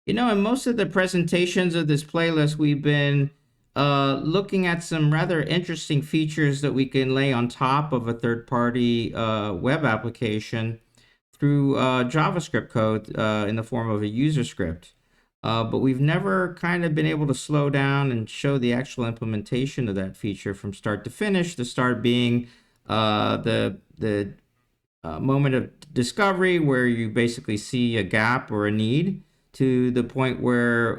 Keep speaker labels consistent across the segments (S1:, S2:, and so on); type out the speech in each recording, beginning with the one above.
S1: In most of the presentations of this playlist, we've been looking at some rather interesting features that we can lay on top of a third-party web application through JavaScript code in the form of a user script. But we've never kind of been able to slow down and show the actual implementation of that feature from start to finish. The start being the moment of discovery where you basically see a gap or a need to the point where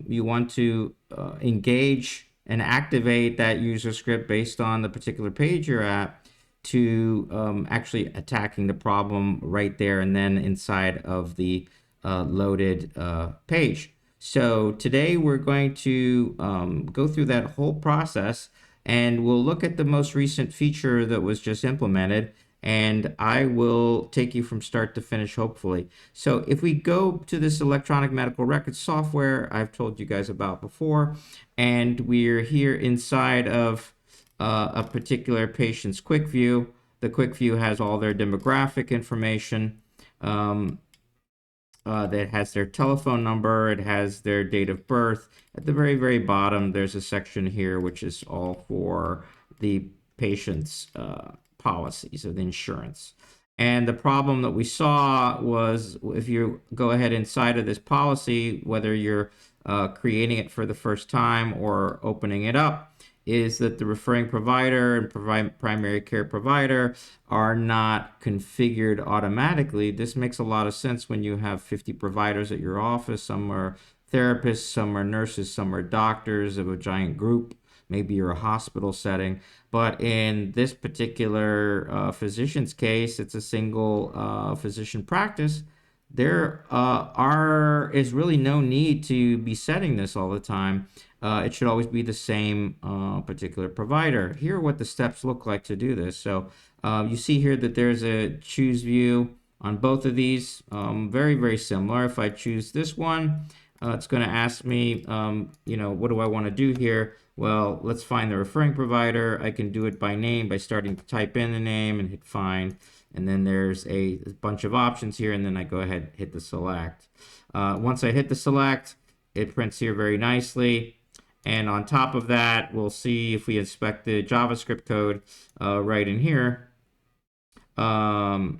S1: you want to engage and activate that user script based on the particular page you're at to actually attacking the problem right there and then inside of the loaded page. So today we're going to go through that whole process, and we'll look at the most recent feature that was just implemented, and I will take you from start to finish, hopefully. So if we go to this electronic medical records software I've told you guys about before, and we're here inside of a particular patient's quick view. The quick view has all their demographic information. That has their telephone number, it has their date of birth. At the very, very bottom, there's a section here which is all for the patient's policies of insurance. And the problem that we saw was if you go ahead inside of this policy, whether you're creating it for the first time or opening it up, is that the referring provider and primary care provider are not configured automatically. This makes a lot of sense when you have 50 providers at your office. Some are therapists, some are nurses, some are doctors of a giant group. Maybe you're a hospital setting. But in this particular physician's case, it's a single physician practice. There is really no need to be setting this all the time. It should always be the same particular provider. Here are what the steps look like to do this. So you see here that there's a choose view on both of these. Very, very similar. If I choose this one, it's going to ask me, what do I want to do here? Well, let's find the referring provider. I can do it by name by starting to type in the name and hit find. And then there's a bunch of options here, and then I go ahead and hit the select. Once I hit the select, it prints here very nicely. And on top of that, we'll see if we inspect the JavaScript code right in here, that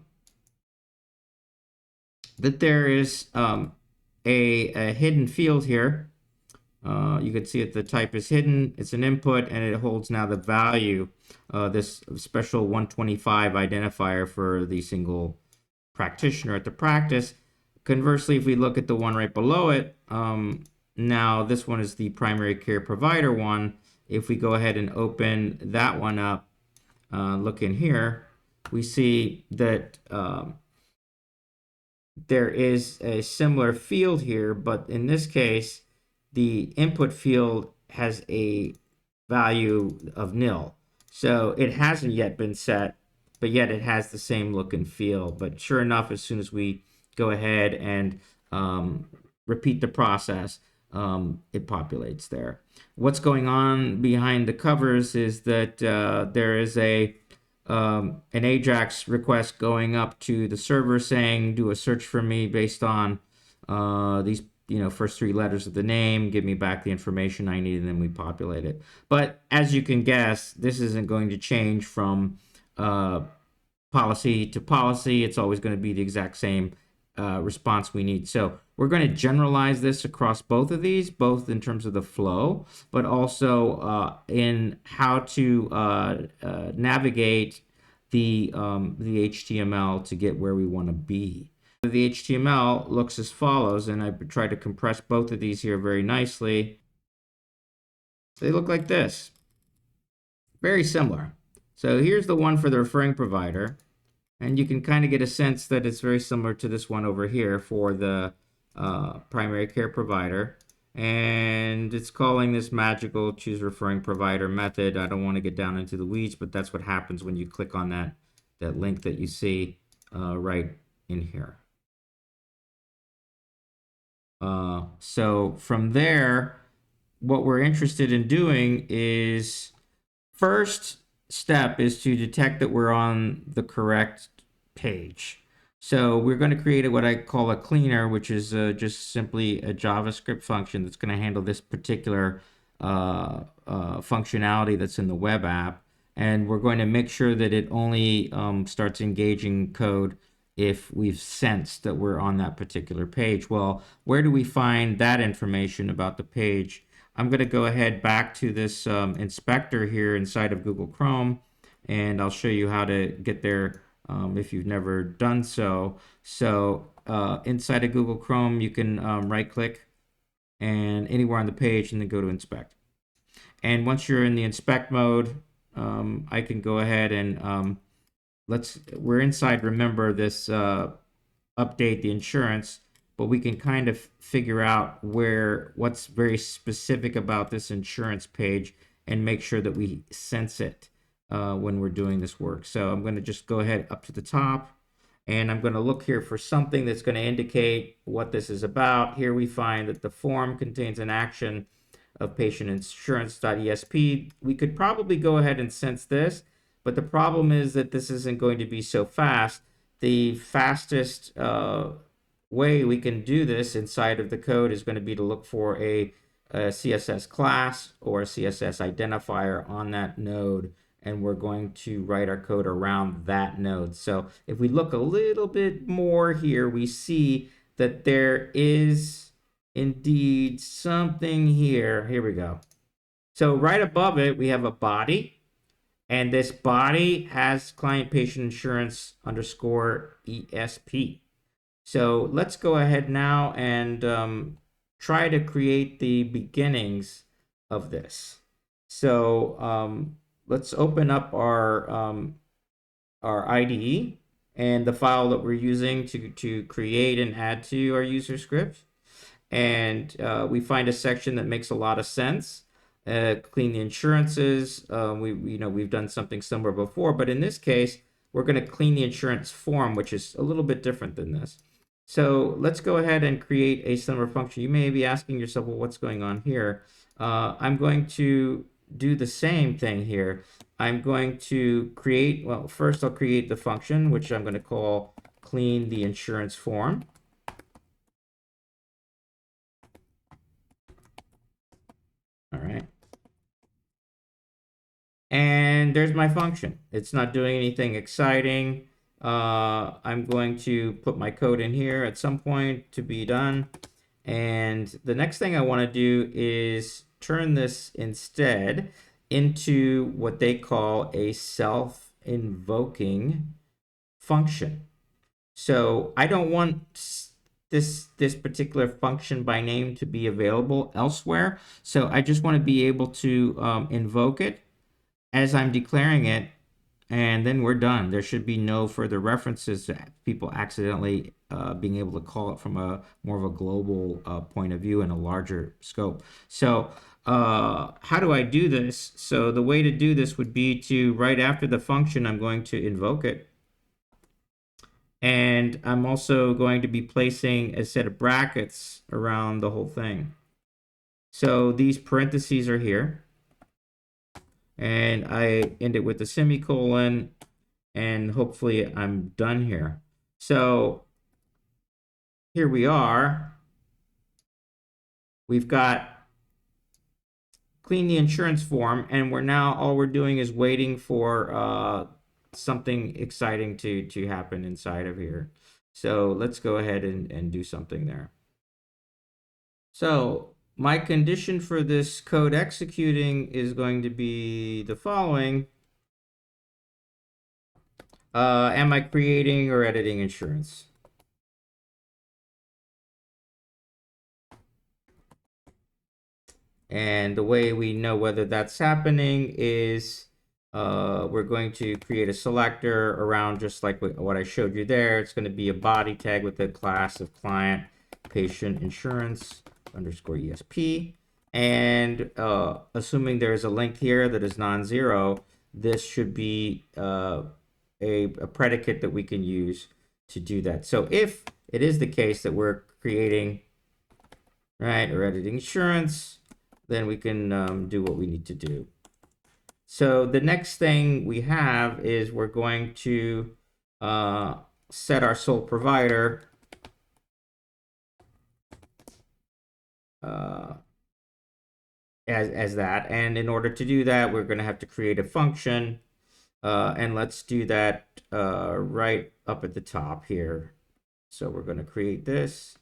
S1: there is a hidden field here. You can see that the type is hidden. It's an input, and it holds now the value, this special 125 identifier for the single practitioner at the practice. Conversely, if we look at the one right below it, now this one is the primary care provider one. If we go ahead and open that one up, look in here, we see that there is a similar field here, but in this case, the input field has a value of nil. So it hasn't yet been set, but yet it has the same look and feel. But sure enough, as soon as we go ahead and repeat the process, it populates there. What's going on behind the covers is that there is an AJAX request going up to the server saying, do a search for me based on these first three letters of the name, give me back the information I need, and then we populate it. But as you can guess, this isn't going to change from policy to policy. It's always going to be the exact same response we need. So we're going to generalize this across both of these, both in terms of the flow, but also in how to navigate the HTML to get where we want to be. The HTML looks as follows, and I tried to compress both of these here very nicely. They look like this. Very similar. So here's the one for the referring provider, and you can kind of get a sense that it's very similar to this one over here for the primary care provider. And it's calling this magical choose referring provider method. I don't want to get down into the weeds, but that's what happens when you click on that link that you see right in here. So from there, what we're interested in doing is, first step is to detect that we're on the correct page. So we're going to create what I call a cleaner, which is just simply a JavaScript function that's going to handle this particular functionality that's in the web app. And we're going to make sure that it only starts engaging code if we've sensed that we're on that particular page. Well, where do we find that information about the page? I'm going to go ahead back to this inspector here inside of Google Chrome, and I'll show you how to get there if you've never done so. So inside of Google Chrome, you can right click and anywhere on the page and then go to inspect. And once you're in the inspect mode, I can go ahead and we're inside, remember, this update the insurance, but we can kind of figure out what's very specific about this insurance page and make sure that we sense it when we're doing this work. So I'm going to just go ahead up to the top, and I'm going to look here for something that's going to indicate what this is about. Here we find that the form contains an action of patient insurance.esp. We could probably go ahead and sense this, but the problem is that this isn't going to be so fast. The fastest way we can do this inside of the code is going to be to look for a CSS class or a CSS identifier on that node, and we're going to write our code around that node. So if we look a little bit more here, we see that there is indeed something here. Here we go. So right above it, we have a body, and this body has client patient insurance underscore ESP. So let's go ahead now and try to create the beginnings of this. So let's open up our IDE and the file that we're using to create and add to our Userscript. And we find a section that makes a lot of sense. Clean the insurances. We've done something similar before, but in this case, we're going to clean the insurance form, which is a little bit different than this. So let's go ahead and create a similar function. You may be asking yourself, well, what's going on here? I'm going to do the same thing here. I'm going to create, well, first I'll create the function, which I'm going to call clean the insurance form. All right. And there's my function. It's not doing anything exciting. I'm going to put my code in here at some point to be done. And the next thing I want to do is turn this instead into what they call a self-invoking function. So I don't want this particular function by name to be available elsewhere. So I just want to be able to invoke it as I'm declaring it, and then we're done. There should be no further references to people accidentally being able to call it from a more of a global point of view and a larger scope. So how do I do this? So the way to do this would be to, right after the function, I'm going to invoke it. And I'm also going to be placing a set of brackets around the whole thing. So these parentheses are here. And I end it with a semicolon, and hopefully I'm done here. So here we are. We've got clean the insurance form, and all we're doing is waiting for something exciting to happen inside of here. So let's go ahead and do something there. So my condition for this code executing is going to be the following. Am I creating or editing insurance? And the way we know whether that's happening is we're going to create a selector around just like what I showed you there. It's going to be a body tag with the class of client patient insurance underscore ESP. And assuming there's a length here that is non-zero, this should be a predicate that we can use to do that. So if it is the case that we're creating, right, or editing insurance, then we can do what we need to do. So the next thing we have is we're going to set our sole provider as that. And in order to do that, we're going to have to create a function. And let's do that right up at the top here. So we're going to create this,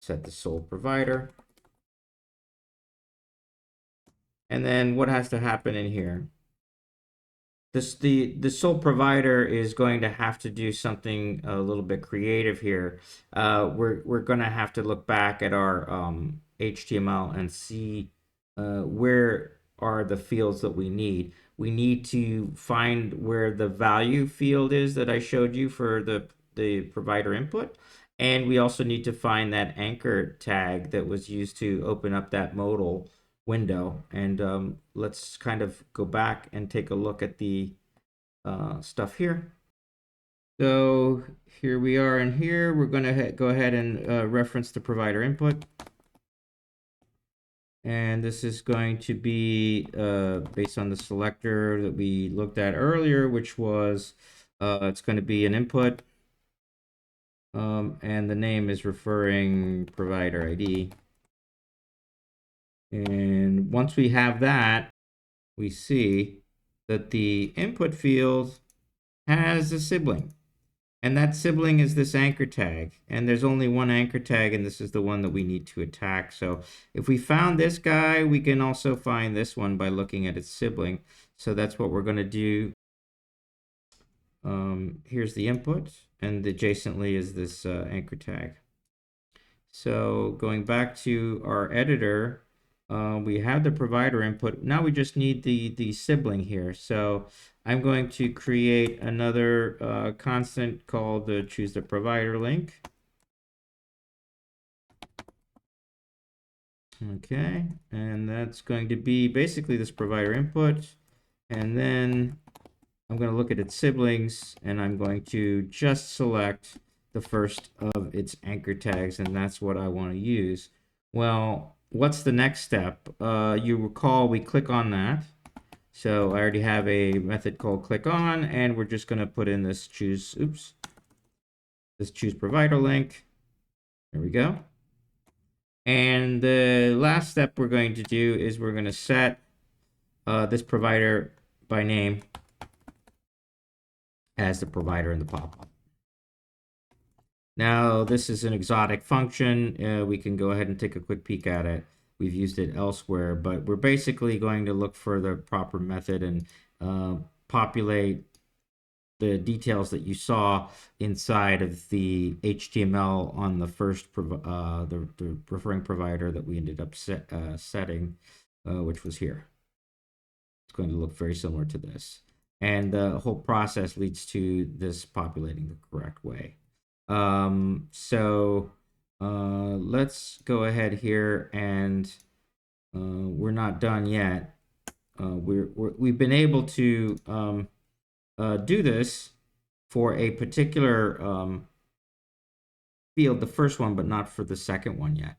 S1: set the sole provider. And then what has to happen in here? The sole provider is going to have to do something a little bit creative here. We're going to have to look back at our HTML and see where are the fields that we need. We need to find where the value field is that I showed you for the provider input. And we also need to find that anchor tag that was used to open up that modal window. And let's kind of go back and take a look at the stuff here. So here we are in here. We're going to go ahead and reference the provider input. And this is going to be based on the selector that we looked at earlier, which was it's going to be an input. And the name is referring provider ID. And once we have that, we see that the input field has a sibling. And that sibling is this anchor tag. And there's only one anchor tag, and this is the one that we need to attack. So if we found this guy, we can also find this one by looking at its sibling. So that's what we're going to do. Here's the input, and adjacently is this anchor tag. So going back to our editor, we have the provider input. Now we just need the sibling here. So I'm going to create another constant called the choose the provider link. Okay, and that's going to be basically this provider input. And then I'm going to look at its siblings, and I'm going to just select the first of its anchor tags, and that's what I want to use. Well, what's the next step? You recall we click on that. So I already have a method called click on, and we're just going to put in this choose provider link. There we go. And the last step we're going to do is we're going to set this provider by name as the provider in the pop-up. Now, this is an exotic function. We can go ahead and take a quick peek at it. We've used it elsewhere, but we're basically going to look for the proper method and populate the details that you saw inside of the HTML on the first the referring provider that we ended up setting, which was here. It's going to look very similar to this. And the whole process leads to this populating the correct way. So let's go ahead here, and we're not done yet. We've been able to do this for a particular field, the first one, but not for the second one yet.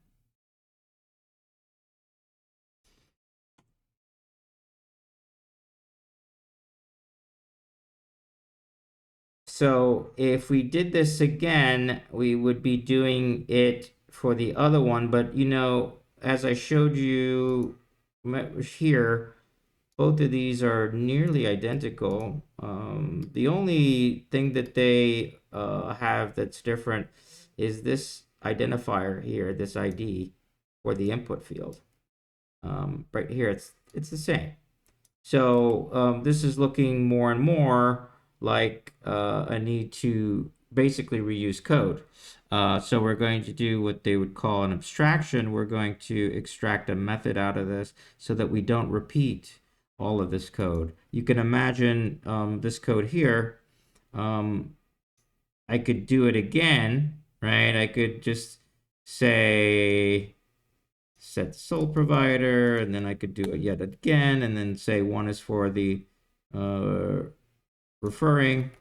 S1: So if we did this again, we would be doing it for the other one. But, you know, as I showed you here, both of these are nearly identical. The only thing that they have that's different is this identifier here, this ID for the input field. Right here, it's the same. So this is looking more and more like a need to basically reuse code. So we're going to do what they would call an abstraction. We're going to extract a method out of this so that we don't repeat all of this code. You can imagine this code here. I could do it again, right? I could just say set sole provider, and then I could do it yet again, and then say one is for the referring,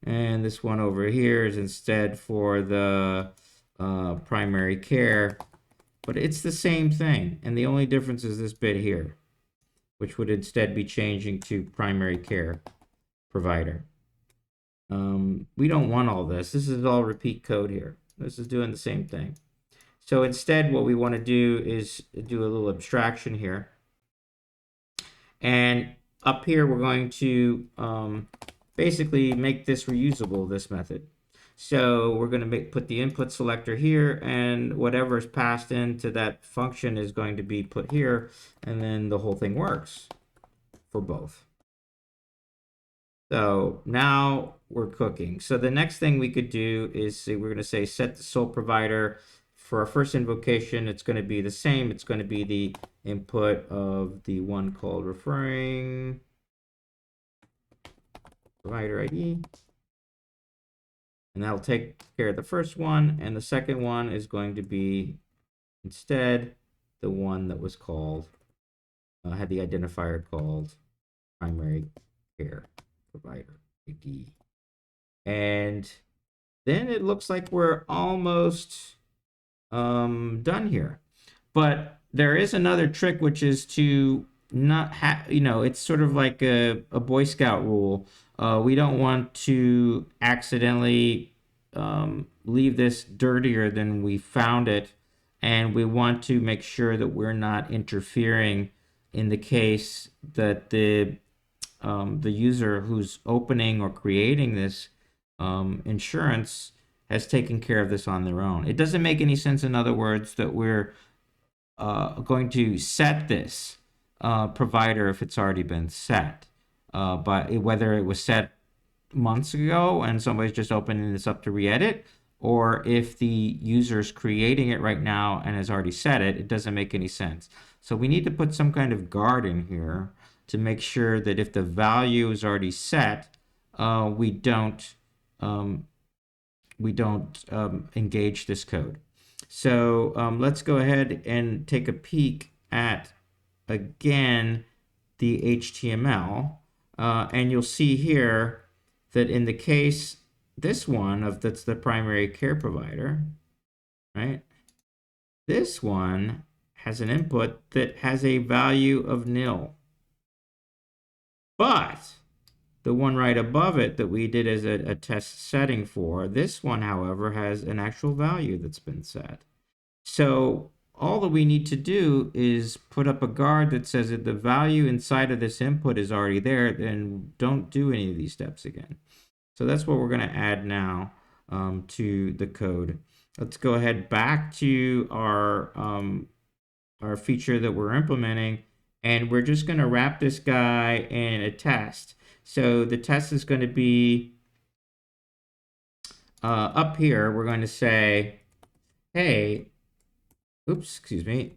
S1: and this one over here is instead for the primary care. But it's the same thing, and the only difference is this bit here, which would instead be changing to primary care. provider. We don't want all this. This is all repeat code here. This is doing the same thing. So instead, what we want to do is do a little abstraction here. And up here, we're going to basically make this reusable, this method. So we're going to put the input selector here, and whatever is passed into that function is going to be put here, and then the whole thing works for both. So now we're cooking. So the next thing we could do is we're going to say set the sole provider. For our first invocation, it's going to be the same. It's going to be the input of the one called referring provider ID. And that'll take care of the first one. And the second one is going to be instead the one that was called, had the identifier called primary care provider ID. And then it looks like we're almost done here. But there is another trick, which is to not have, it's sort of like a Boy Scout rule. We don't want to accidentally leave this dirtier than we found it. And we want to make sure that we're not interfering in the case that the user who's opening or creating this insurance has taken care of this on their own. It doesn't make any sense, in other words, that we're going to set this provider if it's already been set. But whether it was set months ago and somebody's just opening this up to re-edit, or if the user is creating it right now and has already set it, it doesn't make any sense. So we need to put some kind of guard in here to make sure that if the value is already set, we don't engage this code. So let's go ahead and take a peek at, again, the HTML. And you'll see here that in the case, this one that's the primary care provider, right? This one has an input that has a value of nil. But the one right above it that we did as a test setting for, this one, however, has an actual value that's been set. So all that we need to do is put up a guard that says that the value inside of this input is already there, then don't do any of these steps again. So that's what we're going to add now to the code. Let's go ahead back to our feature that we're implementing, and we're just going to wrap this guy in a test. So the test is going to be up here. We're going to say, hey, oops, excuse me,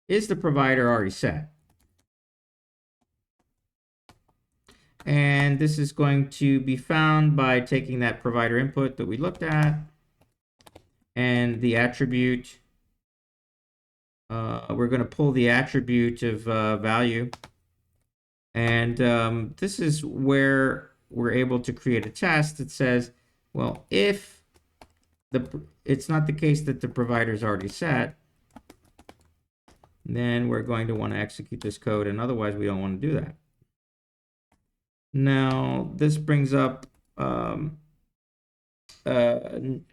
S1: is the provider already set? And this is going to be found by taking that provider input that we looked at and the attribute. We're going to pull the attribute of value. And this is where we're able to create a test that says, well, if it's not the case that the provider is already set, then we're going to want to execute this code, and otherwise we don't want to do that. Now, this brings up a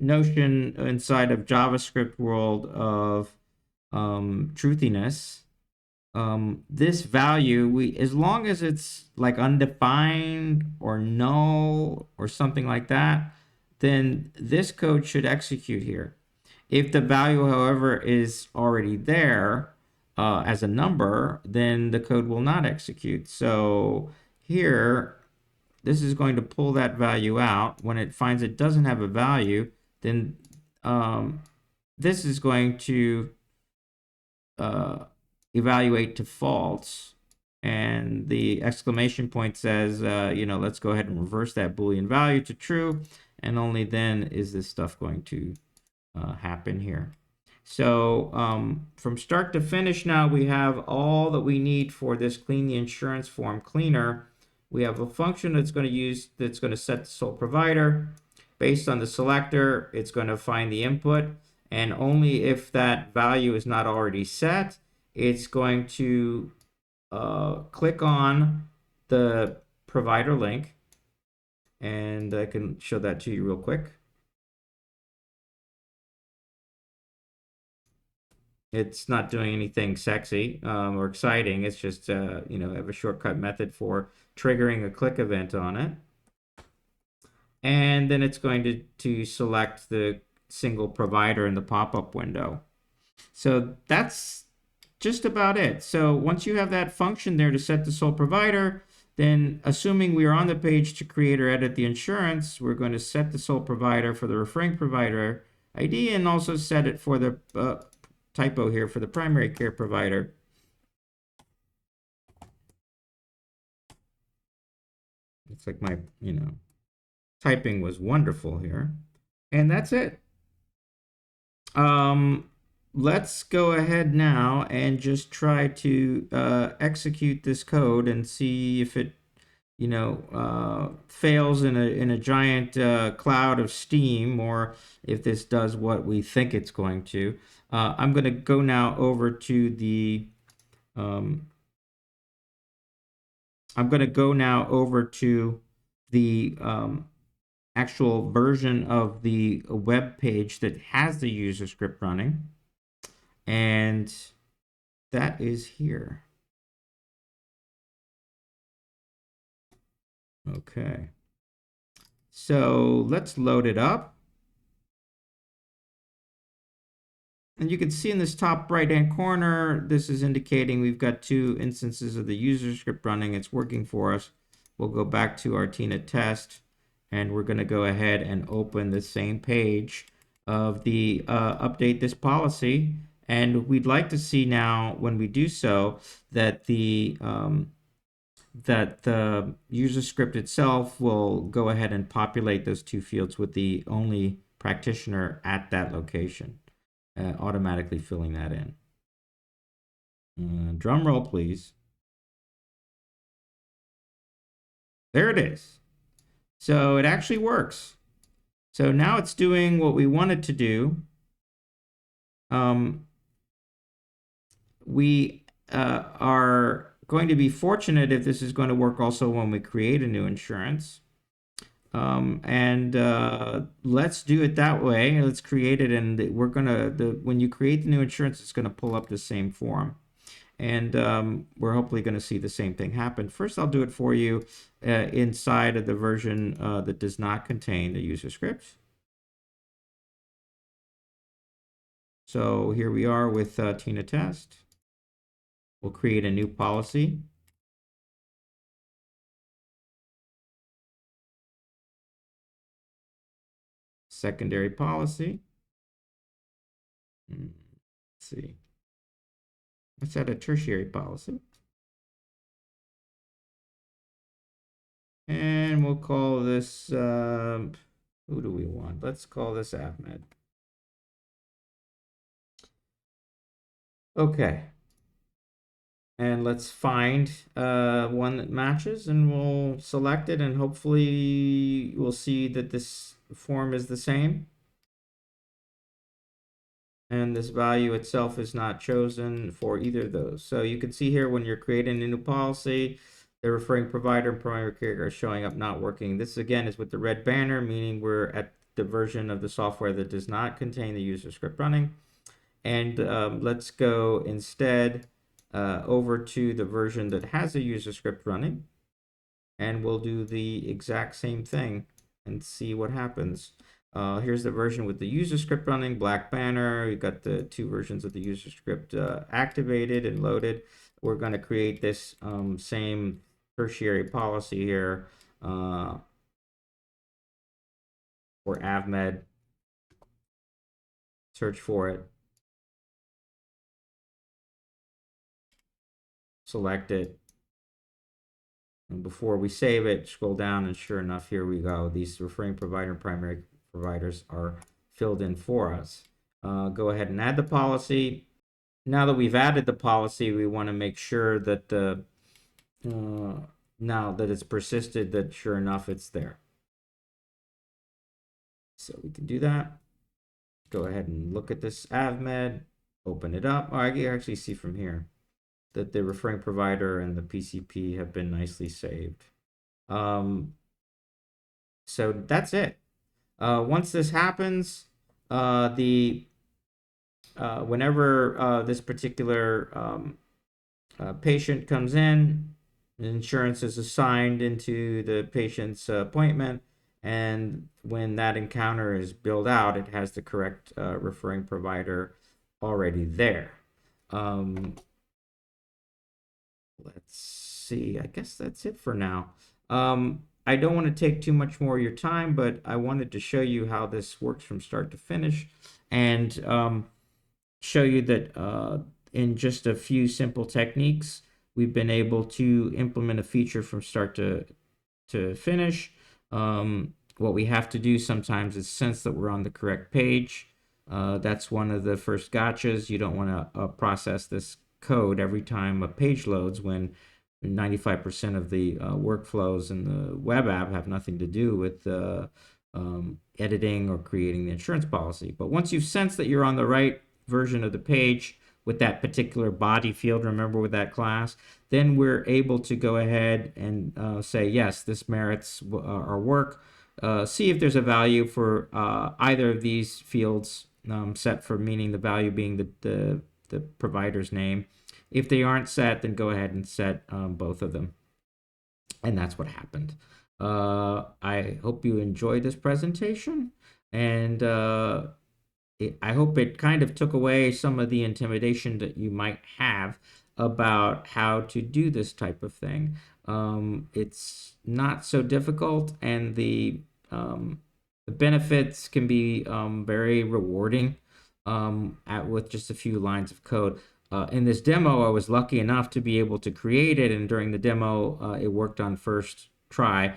S1: notion inside of JavaScript world of truthiness. This value, as long as it's like undefined or null or something like that, then this code should execute here. If the value, however, is already there as a number, then the code will not execute. So here, this is going to pull that value out. When it finds it doesn't have a value, then this is going to evaluate to false. And the exclamation point says, let's go ahead and reverse that Boolean value to true. And only then is this stuff going to happen here. So from start to finish now, we have all that we need for this clean the insurance form cleaner. We have a function that's going to set the sole provider. Based on the selector, it's going to find the input. And only if that value is not already set, it's going to click on the provider link, and I can show that to you real quick. It's not doing anything sexy or exciting. It's just, you know, I have a shortcut method for triggering a click event on it. And then it's going to select the single provider in the pop-up window. So that's just about it. So once you have that function there to set the sole provider, then assuming we are on the page to create or edit the insurance, we're going to set the sole provider for the referring provider ID and also set it for the typo here for the primary care provider. It's like my, you know, typing was wonderful here. And that's it. Let's go ahead now and just try to execute this code and see if it, you know, fails in a giant cloud of steam, or if this does what we think it's going to. I'm going to go now over to the actual version of the web page that has the user script running, and that is here. Okay, so let's load it up. And you can see in this top right hand corner, this is indicating we've got 2 instances of the user script running. It's working for us. We'll go back to our Tina test, and we're going to go ahead and open the same page of the update this policy. And we'd like to see now, when we do so, that the user script itself will go ahead and populate those 2 fields with the only practitioner at that location, automatically filling that in. Drum roll, please. There it is. So it actually works. So now it's doing what we wanted to do. We are going to be fortunate if this is going to work also when we create a new insurance. Let's do it that way. Let's create it, and we're gonna when you create the new insurance, it's gonna pull up the same form, and we're hopefully gonna see the same thing happen. First, I'll do it for you inside of the version that does not contain the user script. So here we are with Tina test. We'll create a new policy. Secondary policy. Let's see. Let's add a tertiary policy. And we'll call this, who do we want? Let's call this Ahmed. Okay. And let's find one that matches, and we'll select it, and hopefully we'll see that this form is the same. And this value itself is not chosen for either of those. So you can see here when you're creating a new policy, the referring provider and primary care are showing up not working. This again is with the red banner, meaning we're at the version of the software that does not contain the user script running. And let's go instead over to the version that has a user script running, and we'll do the exact same thing and see what happens. Here's the version with the user script running, black banner. We've got the 2 versions of the user script activated and loaded. We're going to create this same tertiary policy here for Ahmed. Search for it. Select it. And before we save it, scroll down, and sure enough, here we go. These referring provider and primary providers are filled in for us. Go ahead and add the policy. Now that we've added the policy, we want to make sure that now that it's persisted, that sure enough it's there. So we can do that. Go ahead and look at this Ahmed, open it up. Oh, I can actually see from here that the referring provider and the PCP have been nicely saved. So that's it. Once this happens, the whenever this particular patient comes in, insurance is assigned into the patient's appointment, and when that encounter is billed out, it has the correct referring provider already there. Let's see. I guess that's it for now. I don't want to take too much more of your time, but I wanted to show you how this works from start to finish, and show you that in just a few simple techniques, we've been able to implement a feature from start to finish. What we have to do sometimes is sense that we're on the correct page. That's one of the first gotchas. You don't want to process this code every time a page loads when 95% of the workflows in the web app have nothing to do with editing or creating the insurance policy. But once you've sensed that you're on the right version of the page with that particular body field, remember, with that class, then we're able to go ahead and say, yes, this merits our work. See if there's a value for either of these fields set for meaning the value being the provider's name. If they aren't set, then go ahead and set both of them. And that's what happened. I hope you enjoyed this presentation, and I hope it kind of took away some of the intimidation that you might have about how to do this type of thing. It's not so difficult, and the benefits can be very rewarding with just a few lines of code. In this demo, I was lucky enough to be able to create it, and during the demo, it worked on first try.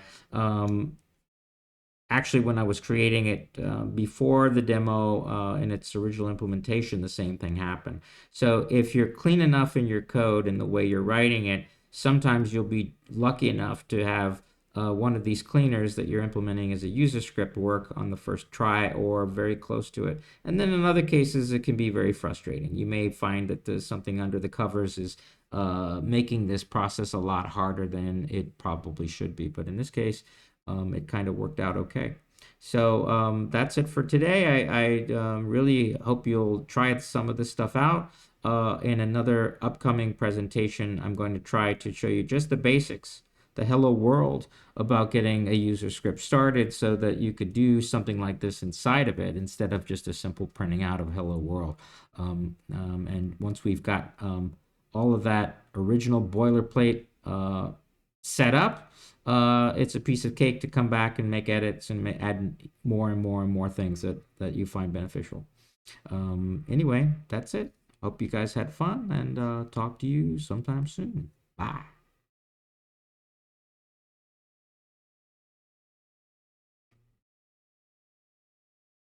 S1: Actually, when I was creating it before the demo in its original implementation, the same thing happened. So if you're clean enough in your code and the way you're writing it, sometimes you'll be lucky enough to have one of these cleaners that you're implementing as a user script work on the first try or very close to it. And then in other cases, it can be very frustrating. You may find that there's something under the covers is making this process a lot harder than it probably should be. But in this case, it kind of worked out okay. So that's it for today. I really hope you'll try some of this stuff out. In another upcoming presentation, I'm going to try to show you just the basics, the hello world, about getting a user script started so that you could do something like this inside of it instead of just a simple printing out of hello world. And once we've got all of that original boilerplate set up, it's a piece of cake to come back and make edits and add more and more and more things that you find beneficial. Anyway, that's it. Hope you guys had fun, and talk to you sometime soon. Bye.